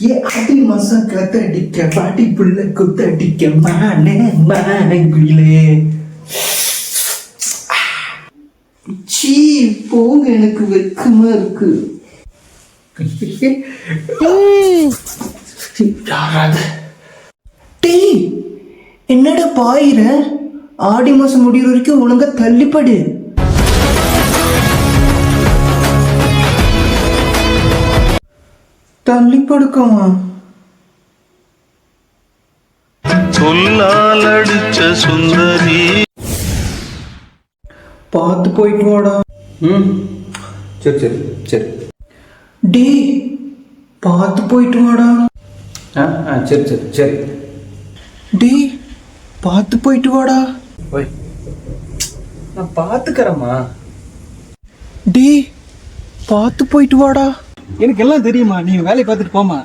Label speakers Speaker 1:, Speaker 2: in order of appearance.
Speaker 1: ஏ அடி மாசம் கத்தடிக்க பாட்டி புள்ள குத்தடிக்க மானே மானங்குயிலே. சீ போங்க, எனக்கு வெக்கமா இருக்கு. யாராவது டேய் என்னடா பாயிர? ஆடி மாசம் முடிகிற வரைக்கும் ஒழுங்கா தள்ளிப்படு. தள்ளி படுக்கமா?
Speaker 2: சொல்லால் அடிச்ச சுந்தரி.
Speaker 1: பார்த்து போயிட்டு வாடா.
Speaker 3: சரி சரி சரி.
Speaker 1: டே பார்த்து போயிட்டு வாடா.
Speaker 3: சரி சரி சரி.
Speaker 1: டே பார்த்து போயிட்டு வாடா.
Speaker 3: ஓய், நான் பார்த்துக்கிறேம்மா.
Speaker 1: டே பார்த்து போயிட்டு வாடா.
Speaker 4: எனக்கு எல்லாம் தெரியுமா, நீங்க வேலையை பார்த்துட்டு போமா.